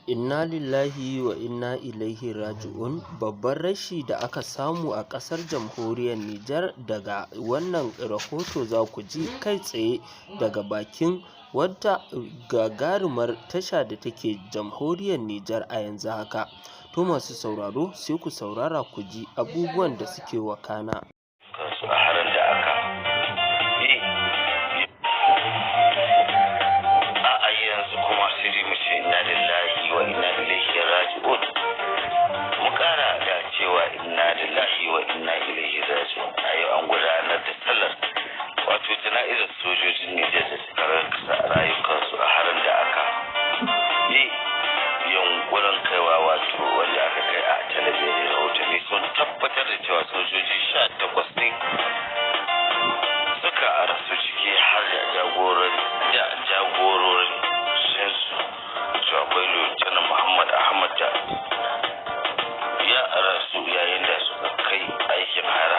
Inna lillahi wa inna ilaihi raji'un. Babban rashi da aka samu a ƙasar jamhuriyar Nijar. Daga wannan rahoto za ku ji kai tsaye daga bakin wata gagarumar tasha da take jamhuriyar Nijar a yanzu haka. To masu sauraro sai ku saurara ku ji abubuwan da suke wakana. Kansu a harin da aka yi a yanzu kuma sai dai mu ce inna lillahi wa inna ilaihi raji'un. Mu kara da cewa inna lillahi wa inna ilaihi raji'un. A yau an gudanar da sallar wato jana'izar sojojin Nijar da suka rasa rayukansu a harin da aka yi yunkurin kaiwa wato wanda aka kai a talabijin. Rahotanni sun tabbatar da cewa sojoji 18 ne suka rasu ciki har da jagororin sinsu su akwai Lieutenant Muhammad Ahmad da ya rasu yayin da suka kai aikin har